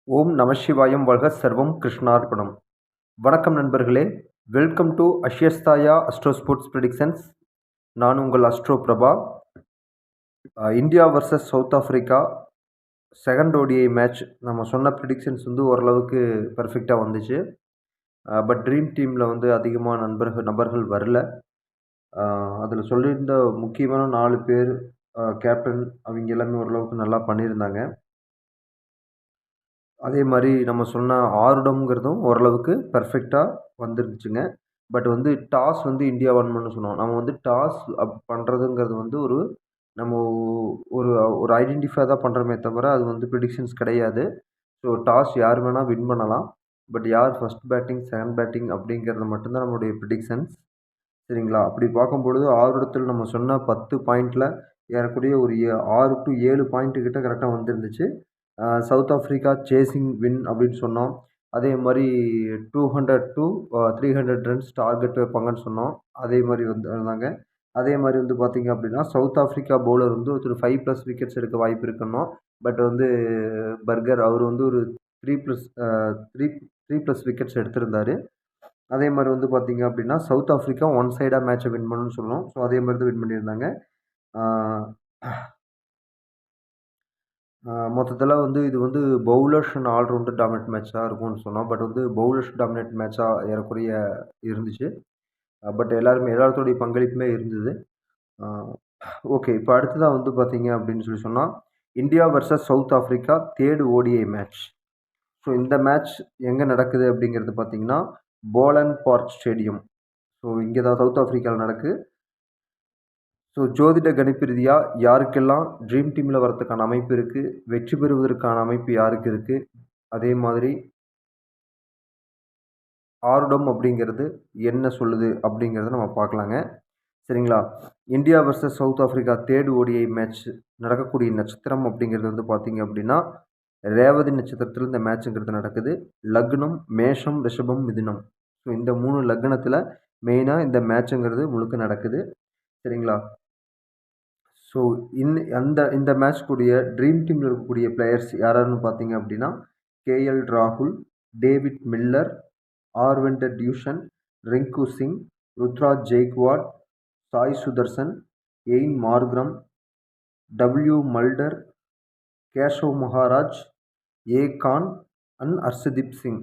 ஓம் நம சிவாயம் வாழ்க சர்வம் கிருஷ்ணார்ப்பணம். வணக்கம் நண்பர்களே, வெல்கம் டு அஷ்யஸ்தாயா அஸ்ட்ரோ ஸ்போர்ட்ஸ் ப்ரெடிக்ஷன்ஸ். நான் உங்கள் astro Prabha. India versus South Africa second ODI match நம்ம சொன்ன ப்ரிடிக்ஷன்ஸ் வந்து ஓரளவுக்கு பர்ஃபெக்டாக வந்துச்சு. பட் ட்ரீம் டீமில் வந்து அதிகமாக நபர்கள் வரல. அதில் சொல்லியிருந்த முக்கியமான 4 பேர் கேப்டன் அவங்க எல்லாமே ஓரளவுக்கு நல்லா பண்ணியிருந்தாங்க. அதே மாதிரி நம்ம சொன்ன ஆருடம்ங்கிறதும் ஓரளவுக்கு பெர்ஃபெக்டாக வந்துருந்துச்சுங்க. பட் வந்து டாஸ் வந்து இந்தியா பண்ணணும்னு சொன்னோம். நம்ம வந்து டாஸ் பண்ணுறதுங்கிறது வந்து நம்ம ஒரு ஒரு ஐடென்டிஃபை தான் பண்ணுறோமே தவிர, அது வந்து ப்ரிடிக்ஷன்ஸ் கிடையாது. ஸோ டாஸ் யார் வேணால் வின் பண்ணலாம். பட் யார் ஃபர்ஸ்ட் பேட்டிங், செகண்ட் பேட்டிங் அப்படிங்கிறது மட்டும்தான் நம்மளுடைய ப்ரிடிக்ஷன்ஸ். சரிங்களா? அப்படி பார்க்கும்பொழுது ஆருடத்தில் நம்ம சொன்ன 10 பாயிண்டில் ஏறக்குறைய ஒரு 6 to 7 பாயிண்ட் கிட்ட கரெக்டாக வந்துருந்துச்சு. சவுத் ஆஃப்ரிக்கா சேசிங் வின் அப்படின்னு சொன்னோம். அதே மாதிரி 200 to 300 ரன்ஸ் டார்கெட் வைப்பாங்கன்னு சொன்னோம். அதே மாதிரி வந்து இருந்தாங்க. அதே மாதிரி வந்து பார்த்தீங்க அப்படின்னா, சவுத் ஆஃப்ரிக்கா பவுலர் வந்து ஒருத்தர் 5+ விக்கெட்ஸ் எடுக்க வாய்ப்பு இருக்குன்னோம். பட் வந்து பர்கர் அவர் வந்து ஒரு 3+ விக்கெட்ஸ் எடுத்திருந்தாரு. அதே மாதிரி வந்து பார்த்தீங்க அப்படின்னா, சவுத் ஆஃப்ரிக்கா ஒன் சைடாக மேட்சை வின் பண்ணணும்னு சொன்னோம். ஸோ அதே மாதிரி தான் வின் பண்ணியிருந்தாங்க. மொத்தத்தில வந்து இது வந்து பவுலர்ஸ் அண்ட் ஆல்ரவுண்டர் டாமினேட் மேட்சா இருக்கும்னு சொன்னோம். பட் வந்து பவுலர்ஸ் டாமினேட் மேட்சா ஏறக்குறைய இருந்துச்சு. பட் எல்லாத்தோடைய பங்களிப்புமே இருந்தது. ஓகே. இப்போ அடுத்ததா வந்து பார்த்தீங்க அப்படின்னு சொன்னா, India versus South Africa 3rd ODI match. So இந்த மேட்ச் எங்க நடக்குது அப்படிங்கிறது பார்த்தீங்கன்னா, போலன் பார்க் ஸ்டேடியம். ஸோ இங்கே தான் சவுத் ஆஃப்ரிக்கால நடக்குது. ஸோ ஜோதிட கணிப்பு ரீதியா யாருக்கெல்லாம் ட்ரீம் டீமில் வரதுக்கான அமைப்பு இருக்குது, வெற்றி பெறுவதற்கான அமைப்பு யாருக்கு இருக்குது, அதே மாதிரி ஆருடம் அப்படிங்கிறது என்ன சொல்லுது அப்படிங்கிறத நம்ம பார்க்கலாங்க. சரிங்களா? India versus South Africa 3rd ODI match நடக்கக்கூடிய நட்சத்திரம் அப்படிங்கிறது வந்து பார்த்தீங்க அப்படின்னா, ரேவதி நட்சத்திரத்தில் இந்த மேட்சுங்கிறது நடக்குது. லக்னம் மேஷம், ரிஷபம், மிதுனம். ஸோ இந்த 3 லக்னத்தில் மெயினாக இந்த மேட்சுங்கிறது முழுக்க நடக்குது. சரிங்களா? ஸோ இந்த மேட்ச் கூடிய ட்ரீம் டீமில் இருக்கக்கூடிய பிளேயர்ஸ் யாராருன்னு பார்த்தீங்க அப்படின்னா, கேஎல் ராகுல், டேவிட் மில்லர், ஆர்விண்டர் டியூஷன், Rinku Singh, Ruturaj Gaikwad, Sai Sudharsan, Aiden Markram, W Mulder, Keshav Maharaj, A Khan and Arshdeep Singh.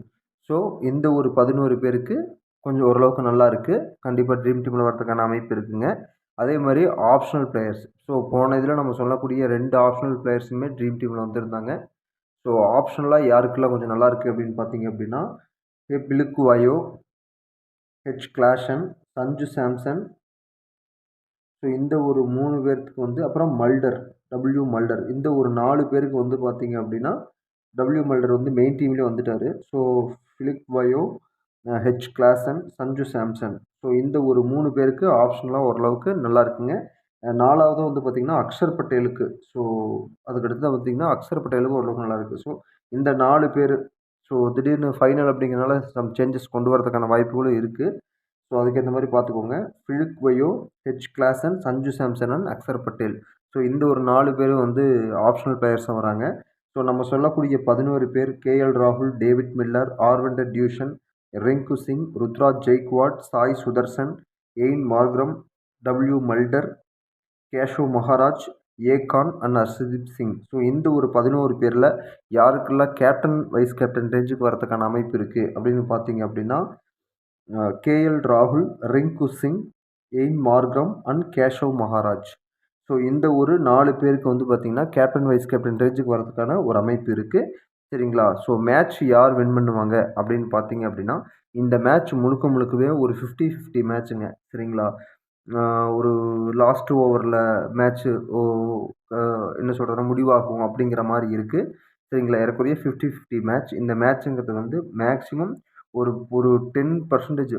So இந்த ஒரு 11 பேருக்கு கொஞ்சம் ஓரளவுக்கு நல்லா இருக்குது. கண்டிப்பாக ட்ரீம் டீமில் வரதுக்கான அமைப்பு இருக்குங்க. அதே மாதிரி ஆப்ஷனல் பிளேயர்ஸ். ஸோ போன இதில் நம்ம சொல்லக்கூடிய 2 ஆப்ஷனல் பிளேயர்ஸுமே ட்ரீம் டீமில் வந்திருந்தாங்க. ஸோ ஆப்ஷனலாக யாருக்கெல்லாம் கொஞ்சம் நல்லா இருக்குது அப்படின்னு பார்த்தீங்க அப்படின்னா, Phehlukwayo, H Klaasen, Sanju Samson. So இந்த ஒரு 3 பேர்த்துக்கு வந்து அப்புறம் மல்டர், டபிள்யூ மல்டர். இந்த ஒரு 4 பேருக்கு வந்து பார்த்தீங்க அப்படின்னா, டபிள்யூ மல்டர் வந்து மெயின் டீம்லேயே வந்துட்டார். So Phehlukwayo, H Klaasen, Sanju Samson. So இந்த ஒரு 3 பேருக்கு ஆப்ஷனலாக ஓரளவுக்கு நல்லா இருக்குங்க. 4வது வந்து பார்த்தீங்கன்னா, அக்ஷர் பட்டேலுக்கு. ஸோ அதுக்கடுத்து தான் பார்த்தீங்கன்னா, அக்ஷர் பட்டேலுக்கு ஓரளவுக்கு நல்லா இருக்குது. ஸோ இந்த 4 பேர். ஸோ திடீர்னு ஃபைனல் அப்படிங்கிறனால சம் சேஞ்சஸ் கொண்டு வரதுக்கான வாய்ப்புகளும் இருக்குது. ஸோ அதுக்கேற்ற மாதிரி பார்த்துக்கோங்க. Phehlukwayo, H Klaasen, Sanju Samson and Axar Patel. So இந்த ஒரு 4 பேரும் வந்து ஆப்ஷனல் பிளேயர்ஸாக வராங்க. ஸோ நம்ம சொல்லக்கூடிய 11 பேர் கேஎல் ராகுல், டேவிட் மில்லர், ஆர்விண்டர் டியூஷன், Rinku Singh, Ruturaj Gaikwad, Sai Sudharsan, Aiden Markram, W Mulder, Keshav Maharaj, A Khan and Arshdeep Singh. So இந்த ஒரு 11 பேரில் யாருக்கெல்லாம் கேப்டன், வைஸ் கேப்டன் ரேஞ்சுக்கு வரதுக்கான அமைப்பு இருக்குது அப்படின்னு பார்த்தீங்க அப்படின்னா, கேஎல் ராகுல், Rinku Singh, Aiden Markram and Keshav Maharaj. So இந்த ஒரு 4 பேருக்கு வந்து பார்த்தீங்கன்னா, கேப்டன், வைஸ் கேப்டன் ரேஞ்சுக்கு வரதுக்கான ஒரு அமைப்பு இருக்குது. சரிங்களா? ஸோ மேட்ச் யார் வின் பண்ணுவாங்க அப்படின்னு பார்த்தீங்க அப்படின்னா, இந்த மேட்ச் முழுக்கவே ஒரு 50-50 மேட்ச்சுங்க. சரிங்களா? ஒரு லாஸ்ட் ஓவரில் மேட்ச்சு என்ன சொல்கிறதுனா முடிவாகும் அப்படிங்கிற மாதிரி இருக்குது. சரிங்களா? ஏறக்குறைய 50-50 மேட்ச். இந்த மேட்ச்சுங்கிறது வந்து மேக்ஸிமம் ஒரு ஒரு 10%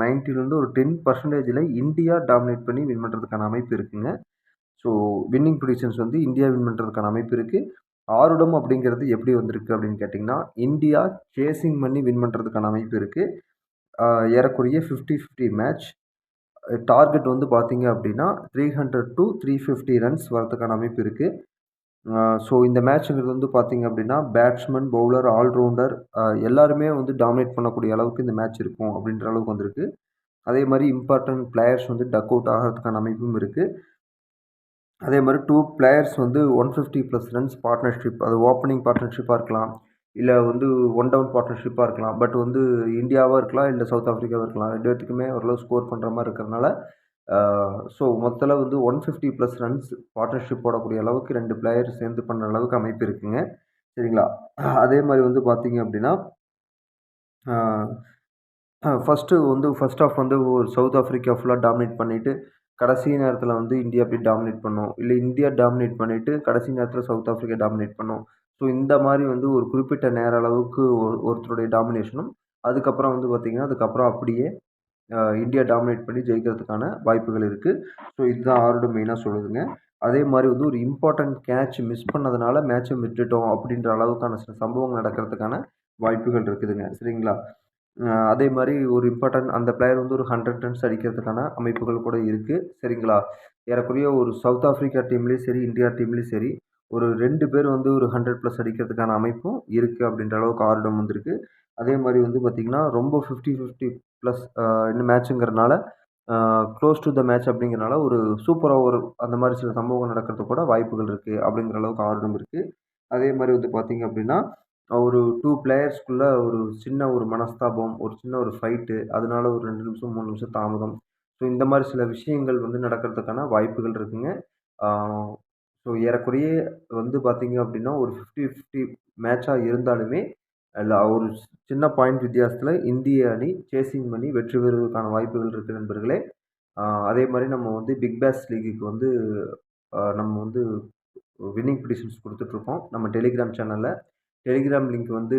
90லேருந்து ஒரு 10%ல இந்தியா டாமினேட் பண்ணி வின் பண்ணுறதுக்கான அமைப்பு இருக்குங்க. ஸோ வின்னிங் ப்ரெடிக்ஷன்ஸ் வந்து இந்தியா வின் பண்ணுறதுக்கான அமைப்பு இருக்குது. ஆருடம் அப்படிங்கிறது எப்படி வந்திருக்கு அப்படின்னு கேட்டிங்கன்னா, இந்தியா சேசிங் பண்ணி வின் பண்ணுறதுக்கான அமைப்பு இருக்குது. ஏறக்குறைய 50-50 மேட்ச். டார்கெட் வந்து பார்த்தீங்க அப்படின்னா 300 to 350 ரன்ஸ் வரதுக்கான அமைப்பு இருக்குது. ஸோ இந்த மேட்ச்ங்கிறது வந்து பார்த்தீங்க அப்படின்னா, பேட்ஸ்மேன், பவுலர், ஆல்ரவுண்டர் எல்லாருமே வந்து டாமினேட் பண்ணக்கூடிய அளவுக்கு இந்த மேட்ச் இருக்கும் அப்படின்ற அளவுக்கு வந்திருக்கு. அதே மாரி இம்பார்ட்டன்ட் பிளேயர்ஸ் வந்து டக் அவுட் ஆகறதுக்கான அமைப்பும் இருக்கு. அதே மாரி 2 பிளேயர்ஸ் வந்து 150 பிளஸ் ரன்ஸ் பார்ட்னர்ஷிப் அது ஓப்பனிங் பார்ட்னர்ஷிப்பா இருக்கலாம். இல்ல வந்து ஒன் டவுன் பார்ட்னர்ஷிப்பா இருக்கலாம். பட் வந்து இந்தியாவா இருக்கலாம், இல்ல சவுத் ஆஃப்ரிக்காவா இருக்கலாம். 2 பேத்துக்குமே ஓரளவு ஸ்கோர் பண்ற மாரி இருக்கிறனால, ஆ ஸோ மொத்தத்துல வந்து 150 பிளஸ் ரன்ஸ் பார்ட்னர்ஷிப் போடக்கூடிய அளவுக்கு 2 பிளேயர் சேர்ந்து பண்ற அளவுக்கு அமைப்பு இருக்குங்க. சரிங்களா? அதே மாரி வந்து பார்த்தீங்க அப்டின்னா, ஆ ஃபர்ஸ்ட் ஹாஃப் வந்து ஒரு சவுத் ஆஃப்ரிக்கா ஃபுல்லா டாமினேட் பண்ணிட்டு, கடைசி நேரத்தில வந்து இந்தியா போய் டாமினேட் பண்ணும். இல்ல இந்தியா டாமினேட் பண்ணிட்டு, கடைசி நேரத்தில சவுத் ஆஃப்ரிக்கா டாமினேட் பண்ணும். ஸோ இந்த மாரி வந்து ஒரு குறிப்பிட்ட நேர அளவுக்கு ஒருத்தருடைய டாமினேஷனும், அதுக்கப்புறம் வந்து பார்த்தீங்கன்னா, அதுக்கப்புறம் அப்படியே இந்தியா டாமினேட் பண்ணி ஜெயிக்கிறதுக்கான வாய்ப்புகள் இருக்கு. ஸோ இதுதான் ஆரோட மெயினா சொல்லுதுங்க. அதே மாரி வந்து ஒரு இம்பார்ட்டன்ட் கேட்ச் மிஸ் பண்ணதுனால மேட்ச விட்டுட்டோம் அப்படின்ற அளவுக்கான சில சம்பவங்கள் நடக்கிறதுக்கான வாய்ப்புகள் இருக்குதுங்க. சரிங்களா? அதே மாரி ஒரு இம்பார்ட்டன்ட் அந்த பிளேயர் வந்து ஒரு 100 ரன்ஸ் அடிக்கிறதுக்கான அமைப்புகள் கூட இருக்கு. சரிங்களா? ஏறக்குறைய ஒரு சவுத் ஆஃப்ரிக்கா டீம்லயும் சரி, இந்தியா டீம்லயும் சரி, ஒரு 2 பேர் வந்து ஒரு 100 பிளஸ் அடிக்கிறதுக்கான அமைப்பும் இருக்கு அப்படின்ற அளவுக்கு ஆர்டம் வந்திருக்கு. அதே மாரி வந்து பார்த்தீங்கன்னா, ரொம்ப 50, 50 பிளஸ் இந்த மேட்ச்ங்கிறனால, அ க்ளோஸ் டூ த மேட்ச் அப்படிங்கிறனால ஒரு சூப்பர் ஓவர் அந்த மாரி சில சம்பவங்கள் நடக்கிறதுக்கு கூட வாய்ப்புகள் இருக்கு. அப்படிங்கிற அளவுக்கு ஆர்டம் இருக்கு. அதே மாரி வந்து பார்த்தீங்க அப்படின்னா, ஒரு 2 பிளேயர்ஸ்க்குள்ள ஒரு சின்ன ஒரு மனஸ்தாபம், ஒரு சின்ன ஒரு ஃபைட்டு, அதனால ஒரு 2 நிமிஷம், 3 நிமிஷம் தாமதம். ஸோ இந்த மாரி சில விஷயங்கள் வந்து நடக்கிறதுக்கான வாய்ப்புகள் இருக்குங்க. ஆ ஸோ ஏறக்குறைய வந்து பார்த்தீங்க அப்படின்னா, ஒரு 50, 50 மேட்சா இருந்தாலுமே, அதுல ஒரு சின்ன பாயிண்ட் வித்தியாசத்தில இந்திய அணி சேசிங் பண்ணி வெற்றி பெறுவதற்கான வாய்ப்புகள் இருக்கு நண்பர்களே. ஆ அதே மாரி நம்ம வந்து பிக் பேஷ் லீக்குக்கு வந்து நம்ம வந்து வின்னிங் பிடிஷன்ஸ் குடுத்துட்டுருக்கோம். நம்ம டெலிகிராம் சேனல்ல. டெலிகிராம் லிங்க் வந்து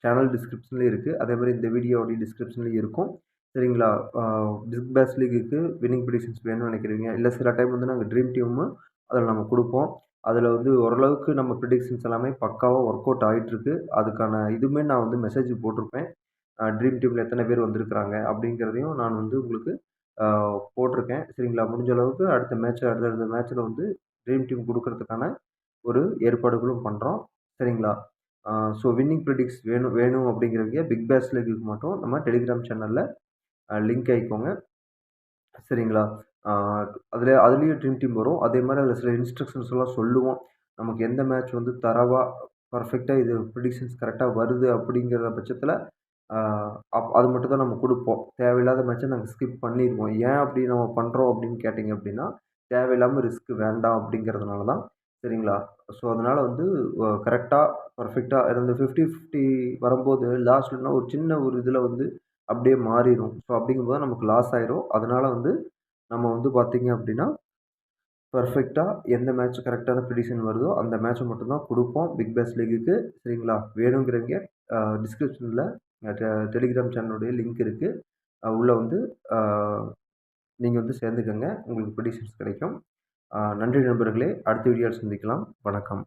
சேனல் டிஸ்கிரிப்ஷன்லயும் இருக்கு. அதேமாரி இந்த வீடியோவோட டிஸ்கிரிப்ஷன்லயும் இருக்கும். சரிங்களா? ஆ பிக் பேஷ் லீக்குக்கு வின்னிங் பிடிஷன்ஸ் வேணும்னு நினைக்கிறீங்க, இல்ல சில டைம் வந்து நாங்க ட்ரீம் டீமும் அதில நம்ம குடுப்போம். அதில வந்து ஓரளவுக்கு நம்ம பிரெடிக்ஷன்ஸ் எல்லாமே பக்காவா ஒர்க் அவுட் ஆயிட்டுருக்கு. அதுக்கான இதுவுமே நான் வந்து மெசேஜ் போட்டிருப்பேன். ட்ரீம் டீம்ல எத்தன பேர் வந்திருக்கிறாங்க அப்படிங்கிறதையும் நான் வந்து உங்களுக்கு ஆ போட்டிருக்கேன். சரிங்களா? முடிஞ்ச அளவுக்கு அடுத்தடுத்த மேட்ச்ல வந்து ட்ரீம் டீம் குடுக்கறதுக்கான ஒரு ஏற்பாடுகளும் பண்றோம். சரிங்களா? ஆ ஸோ வின்னிங் பிரெடிக்ஸ் வேணும் வேணும் அப்படிங்கிறவங்க பிக் பேஷ் லீக்குக்கு மட்டும் நம்ம டெலிகிராம் சேனல்ல லிங்க் ஆயிக்கோங்க. சரிங்களா? ஆ அதுலயும் ட்ரீம் டீம் வரும். அதே மாரி அதில சில இன்ஸ்ட்ரக்ஷன்ஸ்லாம் சொல்லுவோம். நமக்கு எந்த மேட்ச் வந்து தரவா, பெர்ஃபெக்ட்டா இது பிரெடிக்ஷன்ஸ் கரெக்ட்டா வருது அப்படிங்கிற பட்சத்தில, ஆ அது மட்டும் தான் நம்ம குடுப்போம். தேவையில்லாத மேட்ச நாங்க ஸ்கிப் பண்ணிருவோம். ஏன் அப்படி நம்ம பண்றோம் அப்படின்னு கேட்டீங்க அப்படின்னா, தேவையில்லாம ரிஸ்க் வேண்டாம் அப்படிங்கிறதுனால தான். சரிங்களா? ஸோ அதனால வந்து கரெக்ட்டா, பெர்ஃபெக்ட்டா இந்த 50, 50 வரும்போது லாஸ்ட்லனா ஒரு சின்ன ஒரு இதில வந்து அப்படியே மாறிரும். ஸோ அப்படிங்கும்போது நமக்கு லாஸ் ஆயிரும். அதனால வந்து நம்ம வந்து பார்த்தீங்க அப்படின்னா, பெர்ஃபெக்ட்டா எந்த மேட்ச் கரெக்ட்டான ப்ரிடிக்ஷன் வருதோ, அந்த மேட்ச்ச மட்டும் தான் குடுப்போம் பிக் பேஷ் லீக்குக்கு. சரிங்களா? வேணுங்கிறவங்க டிஸ்கிரிப்ஷன்ல டெலிகிராம் சேனலுடைய லிங்க் இருக்கு. உள்ள வந்து அ நீங்க வந்து சேர்ந்துக்கங்க. உங்களுக்கு ப்ரிடிக்ஷன்ஸ் கிடைக்கும். நன்றி நண்பர்களே! அடுத்த வீடியோல சந்திக்கலாம். வணக்கம்.